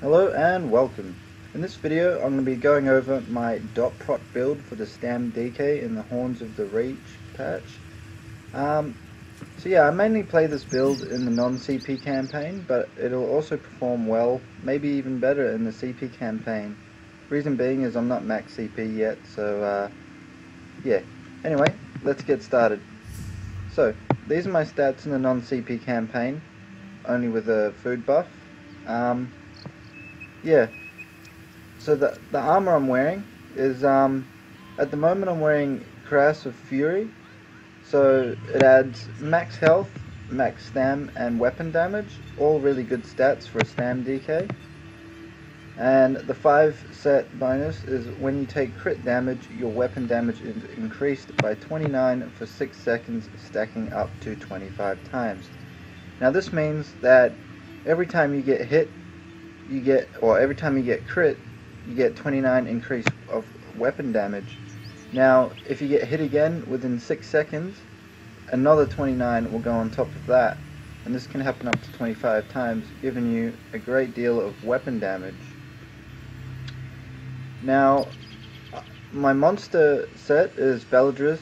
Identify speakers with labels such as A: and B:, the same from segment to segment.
A: Hello and welcome. In this video I'm going to be going over my Dot Proc build for the Stam DK in the Horns of the Reach patch. So yeah, I mainly play this build in the non-CP campaign, but it'll also perform well, maybe even better in the CP campaign. Reason being is I'm not max CP yet, so yeah. Anyway, let's get started. So, these are my stats in the non-CP campaign, only with a food buff. Yeah, so the armor I'm wearing is, at the moment I'm wearing Cuirass of Fury, so it adds max health, max stam, and weapon damage, all really good stats for a Stam DK. And the 5 set bonus is when you take crit damage, your weapon damage is increased by 29 for 6 seconds, stacking up to 25 times. Now this means that every time you get hit, every time you get crit, you get 29 increase of weapon damage. Now, if you get hit again within 6 seconds, another 29 will go on top of that, and this can happen up to 25 times, giving you a great deal of weapon damage. Now, my monster set is Bellatrix.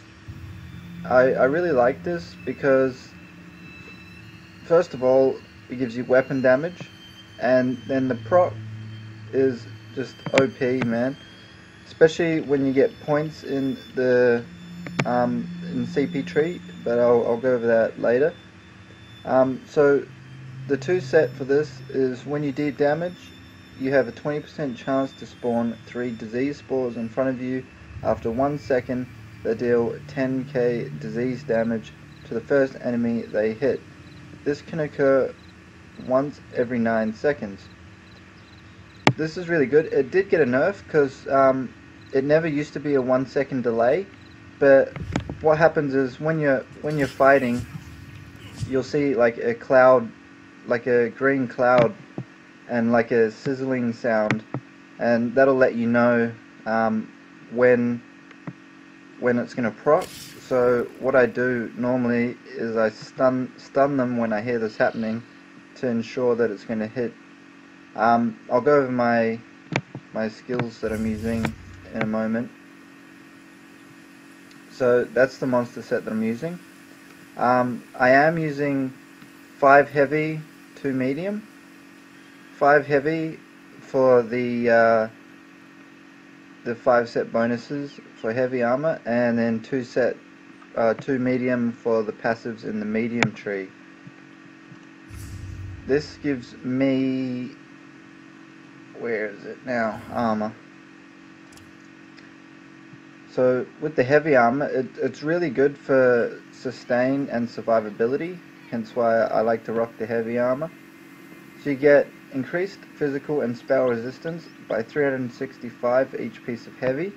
A: I really like this because, first of all, it gives you weapon damage, and then the proc is just OP, man. Especially when you get points in the in CP tree, but I'll go over that later. So the 2 set for this is when you deal damage, you have a 20% chance to spawn 3 disease spores in front of you. After 1 second, they deal 10k disease damage to the first enemy they hit. This can occur once every 9 seconds. This is really good. It did get a nerf because it never used to be a 1 second delay, but what happens is when you're fighting, you'll see like a cloud, like a green cloud, and like a sizzling sound, and that'll let you know when it's gonna proc. So what I do normally is I stun them when I hear this happening to ensure that it's gonna hit. I'll go over my skills that I'm using in a moment. So that's the monster set that I'm using. I am using 5 heavy, 2 medium. 5 heavy for the 5 set bonuses for heavy armor, and then 2 medium for the passives in the medium tree. This gives me, where is it now, armor. So with the heavy armor, it's really good for sustain and survivability, hence why I like to rock the heavy armor. So you get increased physical and spell resistance by 365 for each piece of heavy.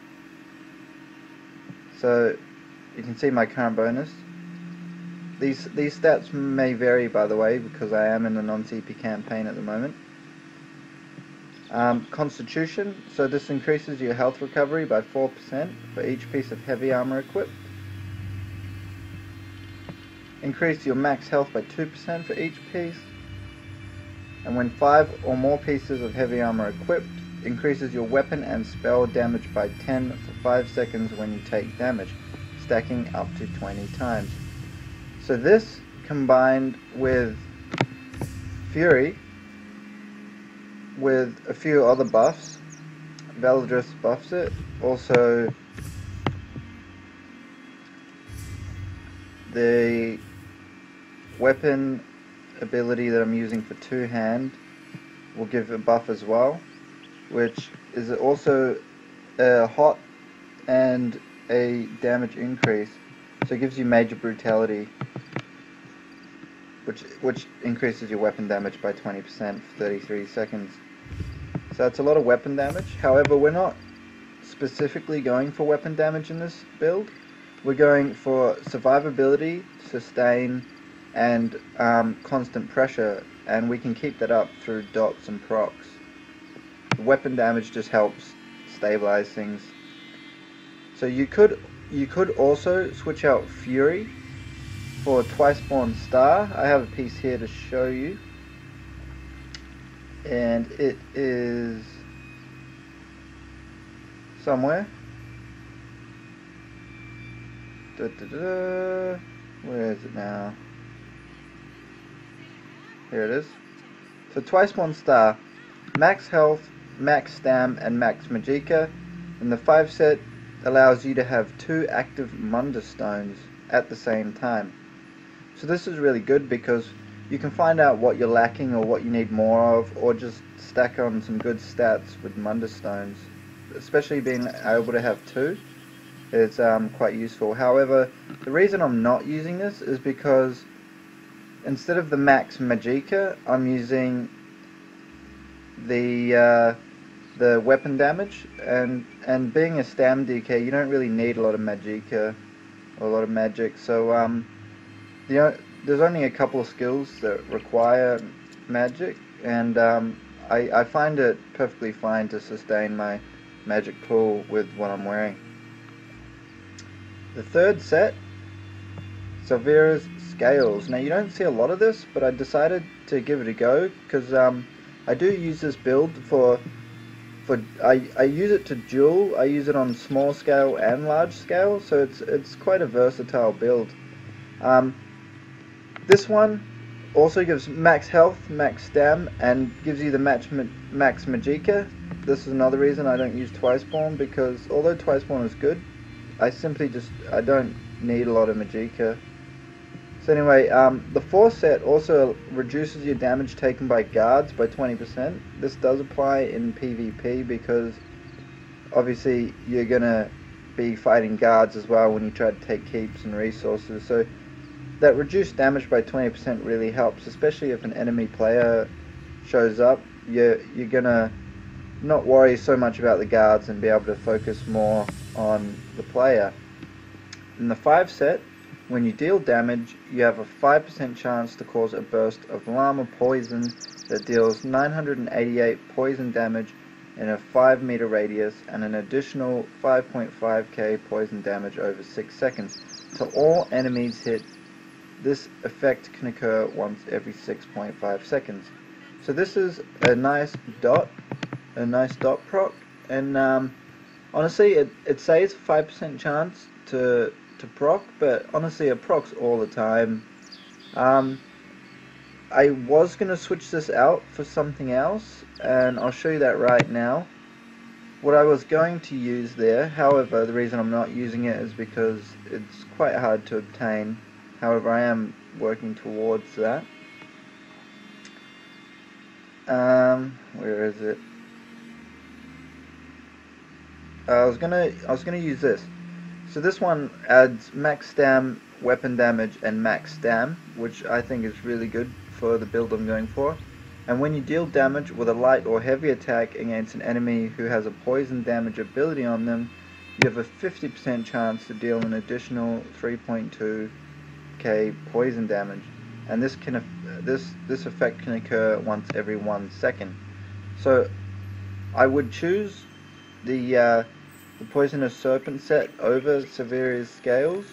A: So you can see my current bonus. These stats may vary, by the way, because I am in a non-CP campaign at the moment. Constitution, so this increases your health recovery by 4% for each piece of heavy armor equipped. Increase your max health by 2% for each piece. And when 5 or more pieces of heavy armor equipped, increases your weapon and spell damage by 10 for 5 seconds when you take damage, stacking up to 20 times. So this, combined with Fury, with a few other buffs, Bellatrix buffs it, also the weapon ability that I'm using for 2-hand will give a buff as well, which is also a hot and a damage increase, so it gives you major brutality, which increases your weapon damage by 20% for 33 seconds. So that's a lot of weapon damage. However, we're not specifically going for weapon damage in this build. We're going for survivability, sustain, and constant pressure, and we can keep that up through dots and procs. The weapon damage just helps stabilize things. So you could also switch out Fury for twice spawn star. I have a piece here to show you. and it is somewhere. Where is it now? Here it is. So twice 1 star, max health, max stam, and max magicka, and the 5 set allows you to have 2 active Munda Stones at the same time. So this is really good because you can find out what you're lacking or what you need more of, or just stack on some good stats with Munda Stones. Especially being able to have 2 is quite useful. However, the reason I'm not using this is because instead of the max magicka, I'm using the weapon damage, and being a Stam DK, you don't really need a lot of magicka or a lot of magic. So there's only a couple of skills that require magic, and I find it perfectly fine to sustain my magic pool with what I'm wearing. The third set, Savira's Scales. Now you don't see a lot of this, but I decided to give it a go because I do use this build I use it to duel. I use it on small scale and large scale, so it's quite a versatile build. This one also gives max health, max stam, and gives you the max magicka. This is another reason I don't use Twice-Born, because although Twice-Born is good, I don't need a lot of magicka. So anyway, the 4th set also reduces your damage taken by guards by 20%. This does apply in PvP because obviously you're gonna be fighting guards as well when you try to take keeps and resources. So that reduced damage by 20% really helps, especially if an enemy player shows up. You're gonna not worry so much about the guards and be able to focus more on the player. In the 5 set, when you deal damage, you have a 5% chance to cause a burst of llama poison that deals 988 poison damage in a 5-meter radius and an additional 5.5k poison damage over 6 seconds to all enemies hit. This effect can occur once every 6.5 seconds. So this is a nice dot proc, and honestly it says 5% chance to proc, but honestly it procs all the time. I was going to switch this out for something else, and I'll show you that right now. What I was going to use there, however, the reason I'm not using it is because it's quite hard to obtain. However, I am working towards that. Where is it? I was gonna use this. So this one adds max stam, weapon damage, and max stam, which I think is really good for the build I'm going for. And when you deal damage with a light or heavy attack against an enemy who has a poison damage ability on them, you have a 50% chance to deal an additional 3.2k poison damage. And this effect can occur once every 1 second. So I would choose the Poisonous Serpent set over Savira's Scales.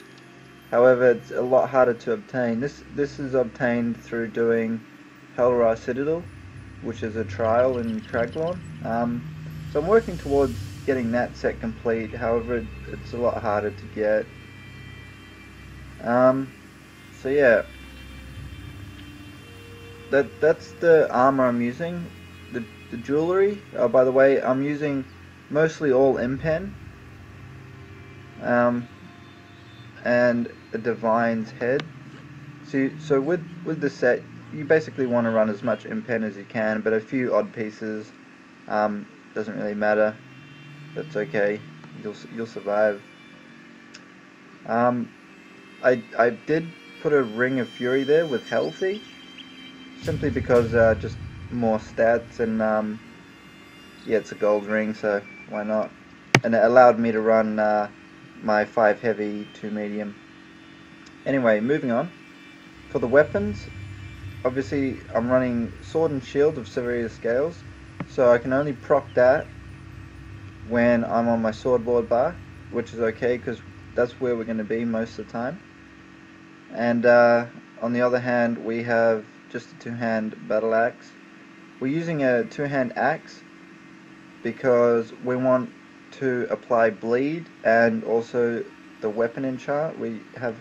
A: However, it's a lot harder to obtain. This is obtained through doing HotR Citadel, which is a trial in Craglorn. So I'm working towards getting that set complete. However, it's a lot harder to get. So yeah, that's the armor I'm using. The jewelry. Oh, by the way, I'm using mostly all impen, and a Divine's Head. So with the set, you basically want to run as much impen as you can, but a few odd pieces doesn't really matter. That's okay. You'll survive. I did put a Ring of Fury there with Healthy, simply because just more stats, and yeah, it's a gold ring, so why not? And it allowed me to run my 5 heavy, 2 medium. Anyway, moving on. For the weapons, obviously I'm running Sword and Shield of Savira's Scales, so I can only proc that when I'm on my swordboard bar, which is okay because that's where we're going to be most of the time. And on the other hand, we have just a 2-hand battle axe, we're using a two-hand axe because we want to apply bleed and also the weapon enchant. We have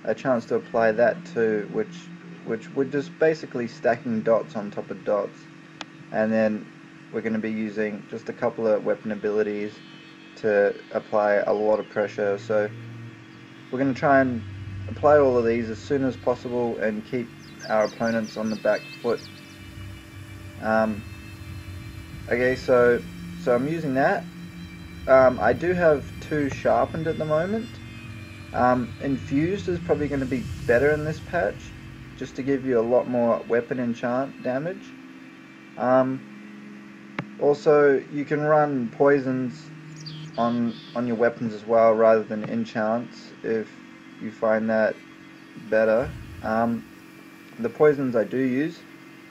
A: a chance to apply that too, which we're just basically stacking dots on top of dots, and then we're going to be using just a couple of weapon abilities to apply a lot of pressure. So we're going to try and apply all of these as soon as possible and keep our opponents on the back foot. Okay, so I'm using that. I do have 2 sharpened at the moment. Infused is probably going to be better in this patch, just to give you a lot more weapon enchant damage. Also, you can run poisons on your weapons as well, rather than enchants, if you find that better. The poisons I do use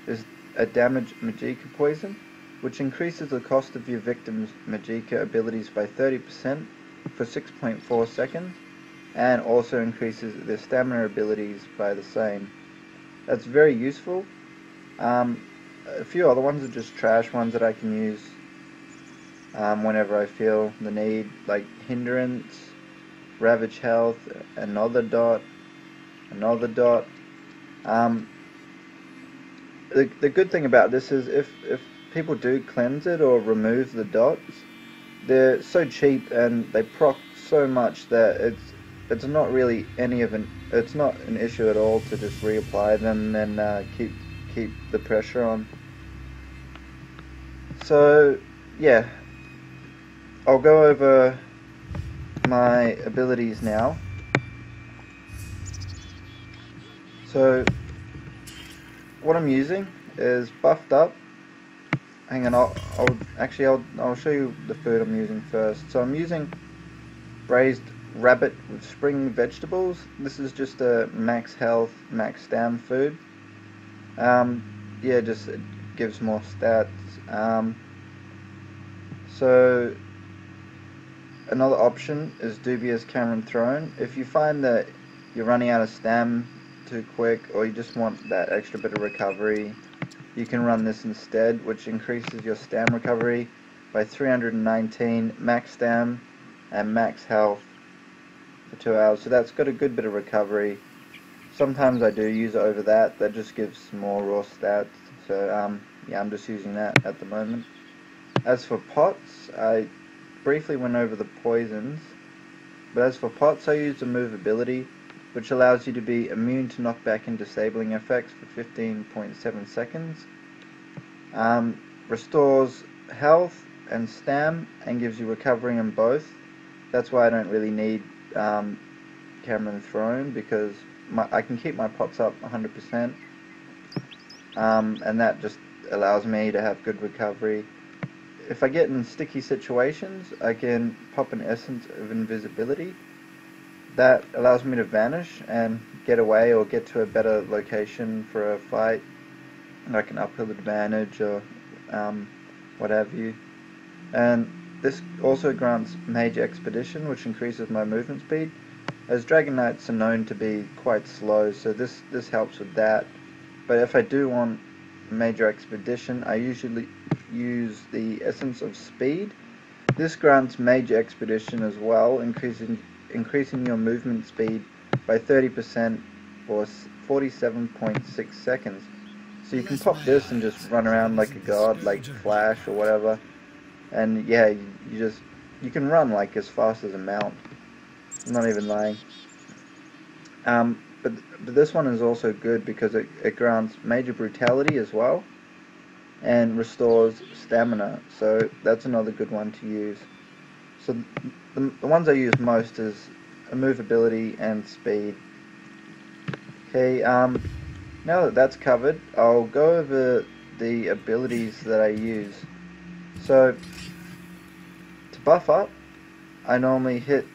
A: is a damage Magicka poison, which increases the cost of your victim's Magicka abilities by 30% for 6.4 seconds, and also increases their stamina abilities by the same. That's very useful. A few other ones are just trash ones that I can use whenever I feel the need, like Hindrance, Ravage Health, another dot. The good thing about this is if people do cleanse it or remove the dots, they're so cheap and they proc so much that it's not really it's not an issue at all to just reapply them and keep the pressure on. So yeah, I'll go over my abilities now. So what I'm using is buffed up. Hang on, I'll show you the food I'm using first. So I'm using braised rabbit with spring vegetables. This is just a max health, max stam food. Yeah, just it gives more stats. So another option is dubious Cameron Throne. If you find that you're running out of stam too quick, or you just want that extra bit of recovery, you can run this instead, which increases your stam recovery by 319, max stam and max health for 2 hours. So that's got a good bit of recovery. Sometimes I do use it over that just gives more raw stats. So yeah, I'm just using that at the moment. As for pots, I briefly went over the poisons, but as for pots, I used a move ability which allows you to be immune to knockback and disabling effects for 15.7 seconds. Restores health and stam and gives you recovery in both. That's why I don't really need Cameron Throne, because I can keep my pots up 100%, and that just allows me to have good recovery. If I get in sticky situations, I can pop an Essence of Invisibility. That allows me to vanish and get away or get to a better location for a fight, like an uphill advantage or what have you. And this also grants Mage Expedition, which increases my movement speed, as Dragon Knights are known to be quite slow, so this helps with that. But if I do want Major Expedition, I usually use the Essence of Speed. This grants Major Expedition as well, increasing your movement speed by 30% for 47.6 seconds. So you can pop this and just run around like a god, like Flash or whatever. And yeah, you can run like as fast as a mount. I'm not even lying. But this one is also good because it grants Major Brutality as well, and restores stamina. So that's another good one to use. So the ones I use most is a move ability and speed. Okay, now that that's covered, I'll go over the abilities that I use. So to buff up, I normally hit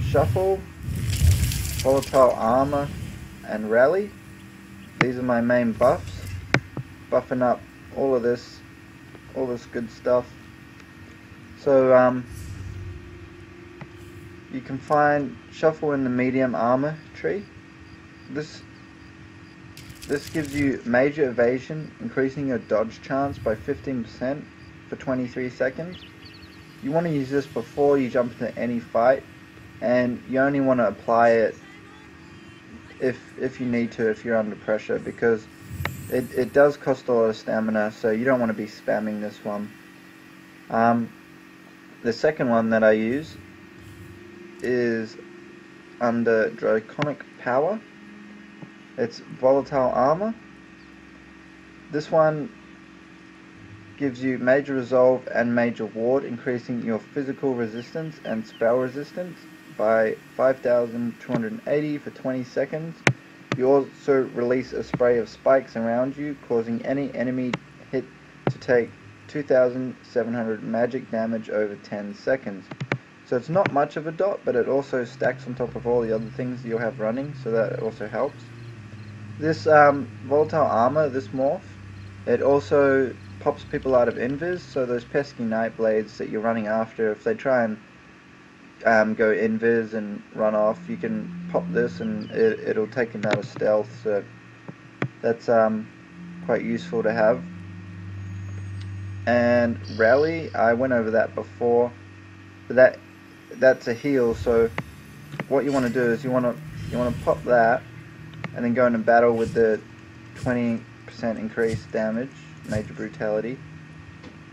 A: Shuffle, Volatile Armor, and Rally. These are my main buffs, buffing up all this good stuff. So you can find Shuffle in the medium armor tree. This this gives you major evasion, increasing your dodge chance by 15% for 23 seconds. You want to use this before you jump into any fight, and you only want to apply it if you need to, if you're under pressure, because it does cost a lot of stamina, so you don't want to be spamming this one. The second one that I use is under Draconic Power. It's Volatile Armor. This one gives you Major Resolve and Major Ward, increasing your physical resistance and spell resistance by 5,280 for 20 seconds. You also release a spray of spikes around you, causing any enemy hit to take 2,700 magic damage over 10 seconds. So it's not much of a dot, but it also stacks on top of all the other things you'll have running, so that also helps. This Volatile Armor, this morph, it also pops people out of invis, so those pesky Nightblades that you're running after, if they try and go invis and run off, you can pop this and it'll take them out of stealth, so that's quite useful to have. And Rally, I went over that before, but that's a heal, so what you want to do is you want to pop that and then go into battle with the 20% increased damage, Major Brutality,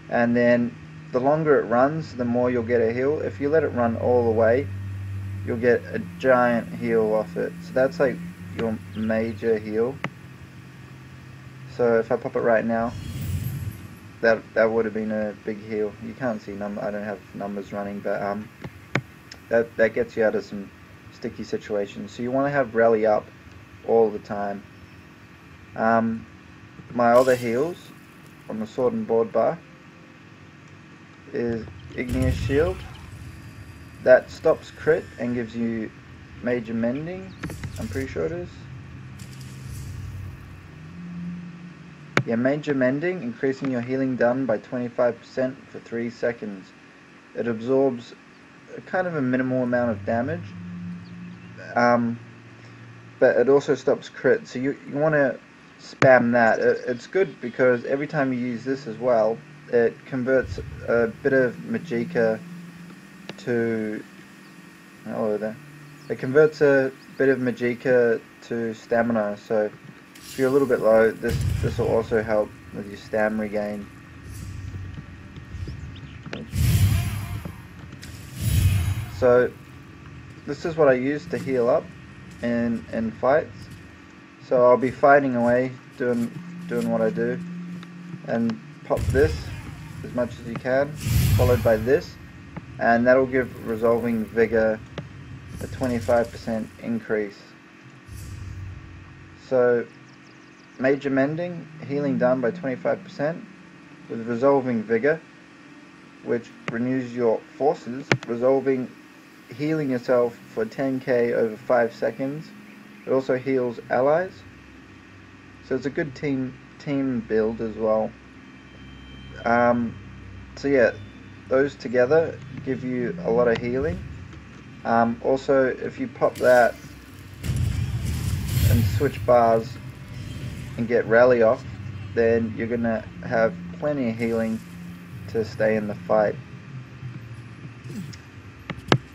A: and then the longer it runs, the more you'll get a heal. If you let it run all the way, you'll get a giant heal off it. So that's like your major heal. So if I pop it right now, that would have been a big heal. You can't see I don't have numbers running, but that gets you out of some sticky situations. So you want to have Rally up all the time. My other heals on the Sword and Board bar is Igneous Shield. That stops crit and gives you Major Mending, I'm pretty sure it is. Yeah, Major Mending, increasing your healing done by 25% for 3 seconds. It absorbs a kind of a minimal amount of damage, but it also stops crit, so you want to spam that. It's good because every time you use this as well, it converts a bit of Magicka to... hello there. It converts a bit of Magicka to stamina, so if you're a little bit low, this will also help with your stam regain. So this is what I use to heal up in fights. So I'll be fighting away, doing what I do, and pop this as much as you can, followed by this, and that'll give Resolving Vigor a 25% increase. So Major Mending, healing done by 25%, with Resolving Vigor, which renews your forces, healing yourself for 10k over 5 seconds. It also heals allies, so it's a good team build as well. So yeah, those together give you a lot of healing. Also, if you pop that and switch bars and get Rally off, then you're gonna have plenty of healing to stay in the fight.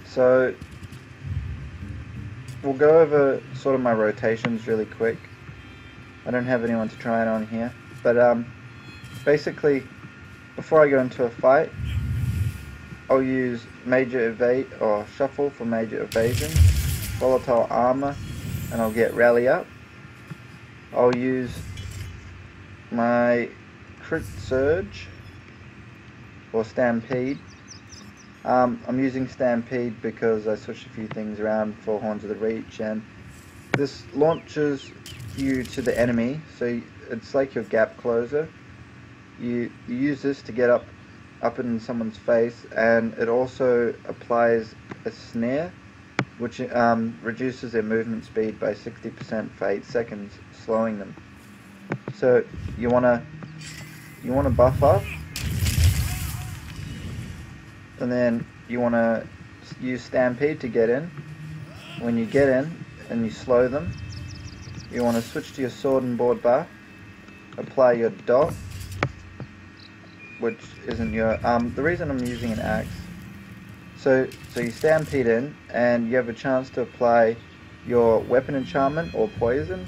A: So we'll go over sort of my rotations really quick. I don't have anyone to try it on here, but basically before I go into a fight, I'll use Major Evade or Shuffle for Major Evasion, Volatile Armor, and I'll get Rally up. I'll use my Crit Surge or Stampede. I'm using Stampede because I switched a few things around for Horns of the Reach, and this launches you to the enemy, so it's like your gap closer. You use this to get up in someone's face, and it also applies a snare, which reduces their movement speed by 60% for 8 seconds, slowing them. So you wanna buff up, and then you wanna use Stampede to get in. When you get in and you slow them, you want to switch to your sword and board bar, apply your dot, which isn't your, the reason I'm using an axe, so you stampede in and you have a chance to apply your weapon enchantment or poison.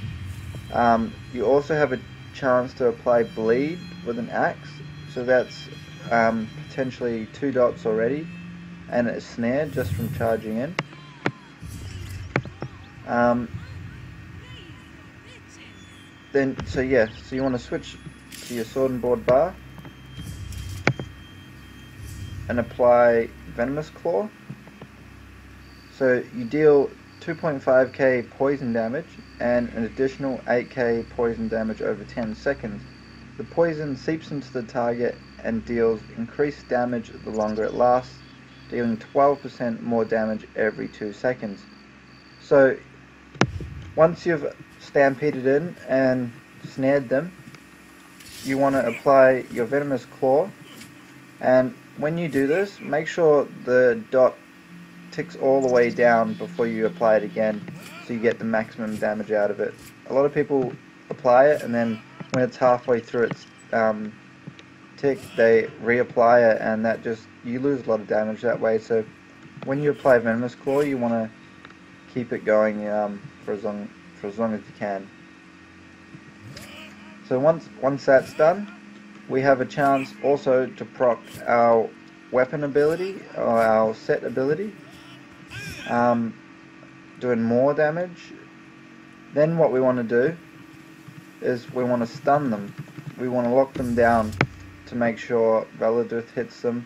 A: You also have a chance to apply bleed with an axe, so that's potentially 2 dots already, and a snare just from charging in. So you want to switch to your sword and board bar and apply Venomous Claw. So you deal 2.5k poison damage and an additional 8k poison damage over 10 seconds. The poison seeps into the target and deals increased damage the longer it lasts, dealing 12% more damage every 2 seconds. So once you've stampeded in and snared them, you want to apply your Venomous Claw, and when you do this, make sure the dot ticks all the way down before you apply it again, so you get the maximum damage out of it. A lot of people apply it, and then when it's halfway through its tick, they reapply it, and you lose a lot of damage that way. So when you apply Venomous Claw, you want to keep it going for as long as you can. So once that's done, we have a chance also to proc our weapon ability, or our set ability, doing more damage. Then what we want to do is we want to stun them. We want to lock them down to make sure Veladrith hits them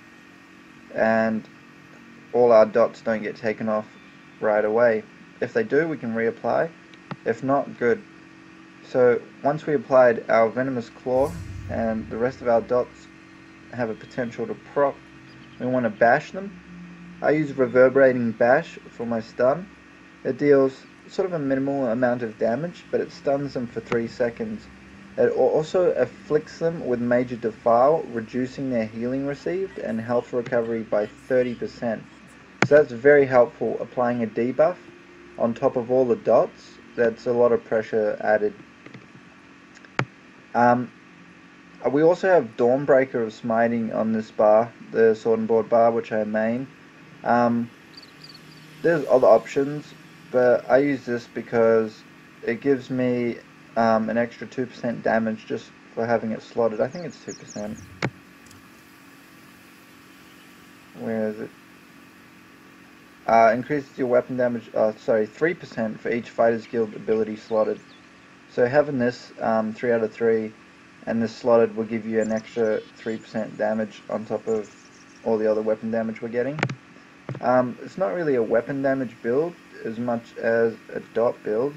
A: and all our dots don't get taken off right away. If they do, we can reapply. If not, good. So once we applied our Venomous Claw and the rest of our dots have a potential to proc, we want to bash them. I use Reverberating Bash for my stun. It deals sort of a minimal amount of damage, but it stuns them for 3 seconds. It also afflicts them with Major Defile, reducing their healing received and health recovery by 30%. So that's very helpful, applying a debuff on top of all the dots. That's a lot of pressure added. We also have Dawnbreaker of Smiting on this bar, the sword and board bar, which I main. There's other options, but I use this because it gives me an extra 2% damage just for having it slotted. I think it's 2%. Where is it? Increases your weapon damage, 3% for each Fighter's Guild ability slotted. So having this 3 out of 3 and this slotted will give you an extra 3% damage on top of all the other weapon damage we're getting. It's not really a weapon damage build as much as a dot build,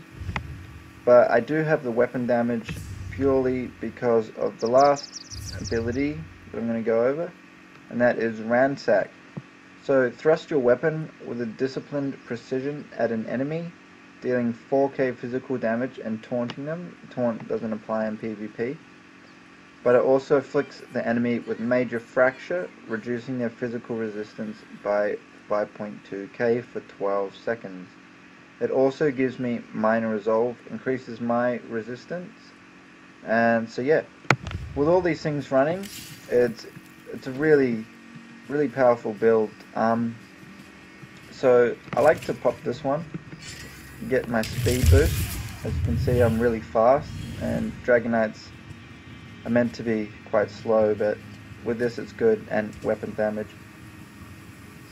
A: but I do have the weapon damage purely because of the last ability that I'm going to go over, and that is Ransack. So thrust your weapon with a disciplined precision at an enemy, dealing 4k physical damage and taunting them. Taunt doesn't apply in PvP. But it also afflicts the enemy with Major Fracture, reducing their physical resistance by 5.2k for 12 seconds. It also gives me Minor Resolve, increases my resistance. And so yeah, with all these things running, it's a really powerful build. So I like to pop this one, get my speed boost. As you can see, I'm really fast, and Dragon Knights are meant to be quite slow, but with this it's good, and weapon damage.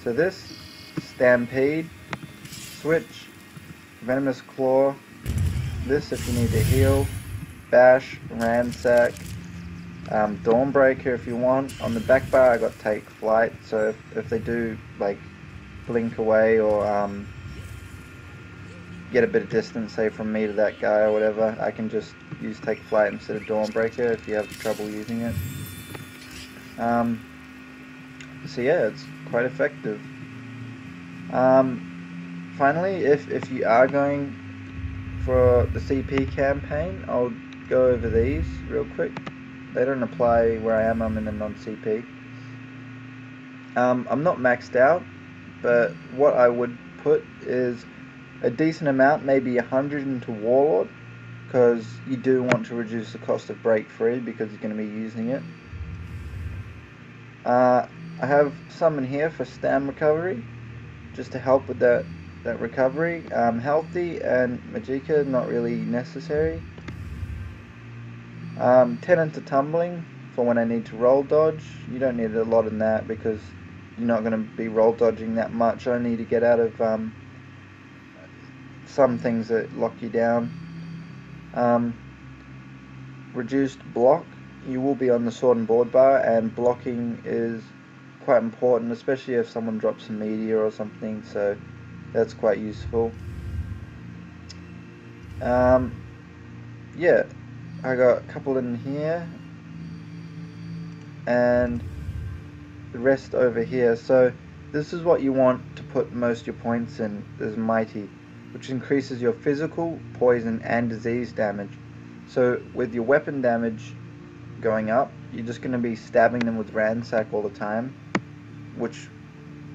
A: So this, Stampede, Switch, Venomous Claw, this if you need to heal, Bash, Ransack, Dawnbreaker if you want. On the back bar I got Take Flight, so if they do like blink away or get a bit of distance, say from me to that guy or whatever, I can just use Take Flight instead of Dawnbreaker if you have trouble using it. So yeah, it's quite effective. Finally, if you are going for the CP campaign, I'll go over these real quick. They don't apply where I am, I'm in a non-CP. I'm not maxed out, but what I would put is a decent amount, maybe 100 into Warlord, because you do want to reduce the cost of break free because you're going to be using it. I have some in here for Stam recovery, just to help with that recovery. Healthy and Magicka, not really necessary. 10 into tumbling for when I need to roll dodge. You don't need a lot in that because you're not going to be roll dodging that much, only to get out of some things that lock you down. Reduced block. You will be on the sword and board bar, and blocking is quite important, especially if someone drops a meteor or something, so that's quite useful. Yeah, I got a couple in here and the rest over here. So this is what you want to put most of your points in. There's Mighty, which increases your physical, poison and disease damage. So with your weapon damage going up, you're just going to be stabbing them with ransack all the time, which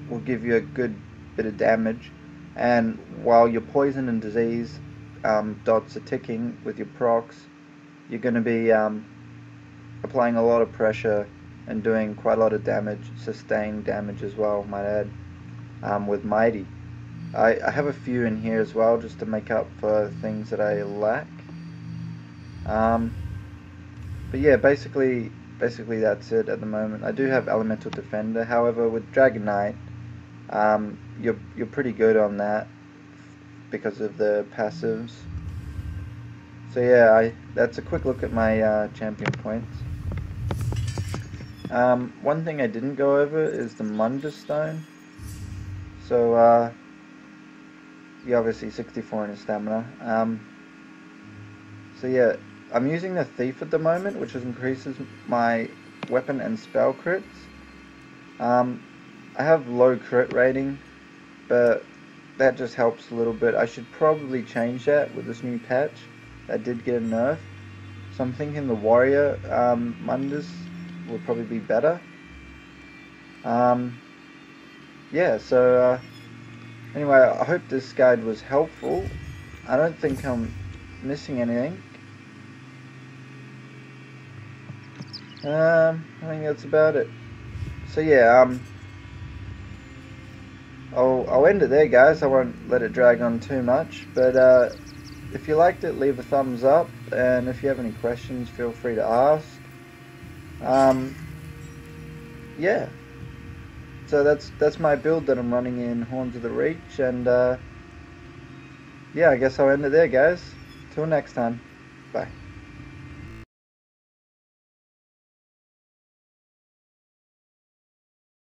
A: will give you a good bit of damage. And while your poison and disease dots are ticking with your procs, you're going to be applying a lot of pressure and doing quite a lot of damage, sustained damage as well, might add, with Mighty. I have a few in here as well, just to make up for things that I lack. But yeah, basically that's it at the moment. I do have Elemental Defender, however with Dragon Knight, you're pretty good on that because of the passives. So yeah, that's a quick look at my champion points. One thing I didn't go over is the Munda Stone. So you're obviously 64 in his stamina. So yeah, I'm using the Thief at the moment, which increases my weapon and spell crits. I have low crit rating, but that just helps a little bit. I should probably change that with this new patch. That did get a nerf. So I'm thinking the Warrior Mundas will probably be better. Yeah, so anyway, I hope this guide was helpful. I don't think I'm missing anything. I think that's about it. So yeah, I'll end it there, guys. I won't let it drag on too much, but if you liked it, leave a thumbs up, and if you have any questions, feel free to ask. Yeah, so that's my build that I'm running in Horns of the Reach, and yeah, I guess I'll end it there, guys. Till next time, bye.